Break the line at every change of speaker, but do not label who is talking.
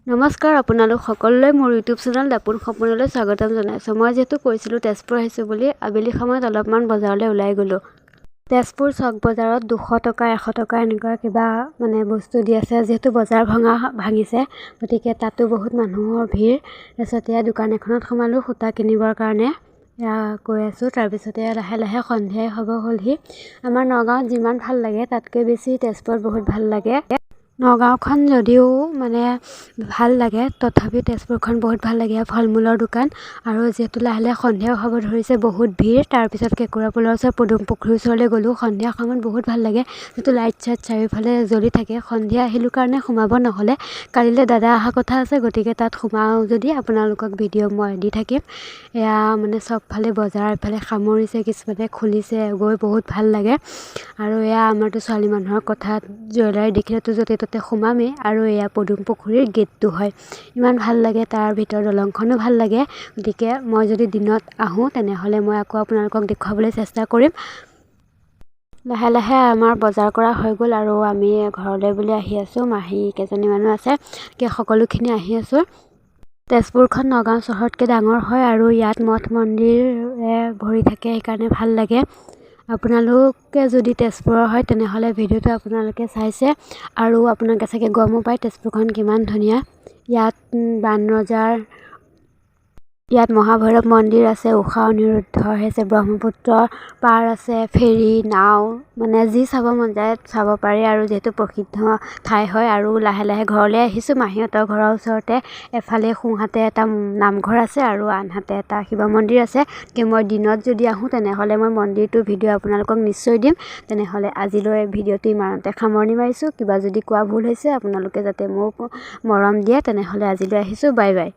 নমস্কাৰ আপোনালোক সকলোলৈ মোৰ ইউটিউব চেনেল দাপোন সপোনলৈ স্বাগতম জনাইছোঁ। মই যিহেতু কৈছিলোঁ তেজপুৰ আহিছোঁ বুলি, আবেলি সময়ত অলপমান বজাৰলৈ ওলাই গ'লোঁ। তেজপুৰ চক বজাৰত 200 টকা 100 টকা এনেকুৱা কিবা বস্তু দি আছে, যিহেতু বজাৰ ভাঙিছে, গতিকে তাতো বহুত মানুহৰ ভিৰ। তাৰপিছত এয়া দোকান এখনত সোমালোঁ সূতা কিনিবৰ কাৰণে। এয়া কৈ আছোঁ। তাৰপিছতে লাহে লাহে সন্ধিয়াই হ'ব হ'লহি। আমাৰ নগাঁৱত যিমান ভাল লাগে তাতকৈ বেছি তেজপুৰত বহুত ভাল লাগে। নগাঁওখন যদিও ভাল লাগে, তথাপি তেজপুৰখন বহুত ভাল লাগে। ফল মূলৰ দোকান, আৰু যিহেতু লাহে লাহে সন্ধিয়াও হ'ব ধৰিছে, বহুত ভিৰ। তাৰপিছত কেঁকুৰা পুলৰ ওচৰত পদুম পুখুৰীৰ ওচৰলৈ গ'লোঁ। সন্ধিয়া সময়ত বহুত ভাল লাগে, যিহেতু লাইট চাইট চাৰিওফালে জ্বলি থাকে। সন্ধিয়া আহিলোঁ কাৰণে সোমাব নহ'লে, কালিলৈ দাদা অহা কথা আছে, গতিকে তাত সোমাওঁ যদি আপোনালোকক ভিডিঅ' মই দি থাকিম। এয়া চবফালে বজাৰ এফালে সামৰিছে, কিছুমানে খুলিছে, গৈ বহুত ভাল লাগে। আৰু এয়া আমাৰতো ছোৱালী মানুহৰ কথা, জুৱেলাৰী দেখিলেতো য'তে ত'তে সোমামেই। আৰু এয়া পদুম পুখুৰীৰ গেটটো হয়, ইমান ভাল লাগে। তাৰ ভিতৰ দলংখনো ভাল লাগে। গতিকে মই যদি দিনত আহোঁ তেনেহ'লে মই আকৌ আপোনালোকক দেখুৱাবলৈ চেষ্টা কৰিম। লাহে লাহে আমাৰ বজাৰ কৰা হৈ গ'ল আৰু আমি ঘৰলৈ বুলি আহি আছোঁ। মাহী কেইজনীমানো আছে, সকলোখিনি আহি আছোঁ। তেজপুৰখন নগাঁও চহৰতকৈ ডাঙৰ হয় আৰু ইয়াত মঠ মন্দিৰে ভৰি থাকে, সেইকাৰণে ভাল লাগে। আপোনালোকে যদি তেজপুৰৰ হয় তেনেহ'লে ভিডিঅ'টো আপোনালোকে চাইছে, আৰু আপোনালোকে চাগে গমো পায় তেজপুৰখন কিমান ধুনীয়া। ইয়াত বানৰজাৰ, ইয়াত মহাভৈৰৱ মন্দিৰ আছে, ঊষা অনিৰুদ্ধ আছে, ব্ৰহ্মপুত্ৰৰ পাৰ আছে, ফেৰী, নাও, যি চাব মন যায় চাব পাৰি। আৰু যিহেতু প্ৰসিদ্ধ ঠাই হয়। আৰু লাহে লাহে ঘৰলৈ আহিছোঁ। মাহীহঁতৰ ঘৰৰ ওচৰতে এফালে সোঁহাতে এটা নামঘৰ আছে আৰু আনহাতে এটা শিৱ মন্দিৰ আছে। মই দিনত যদি আহোঁ তেনেহ'লে মই মন্দিৰটোৰ ভিডিঅ' আপোনালোকক নিশ্চয় দিম। তেনেহ'লে আজিলৈ ভিডিঅ'টো ইমানতে সামৰণি মাৰিছোঁ। কিবা যদি কোৱা ভুল হৈছে আপোনালোকে যাতে মোক মৰম দিয়ে। তেনেহ'লে আজিলৈ আহিছোঁ। Bye bye.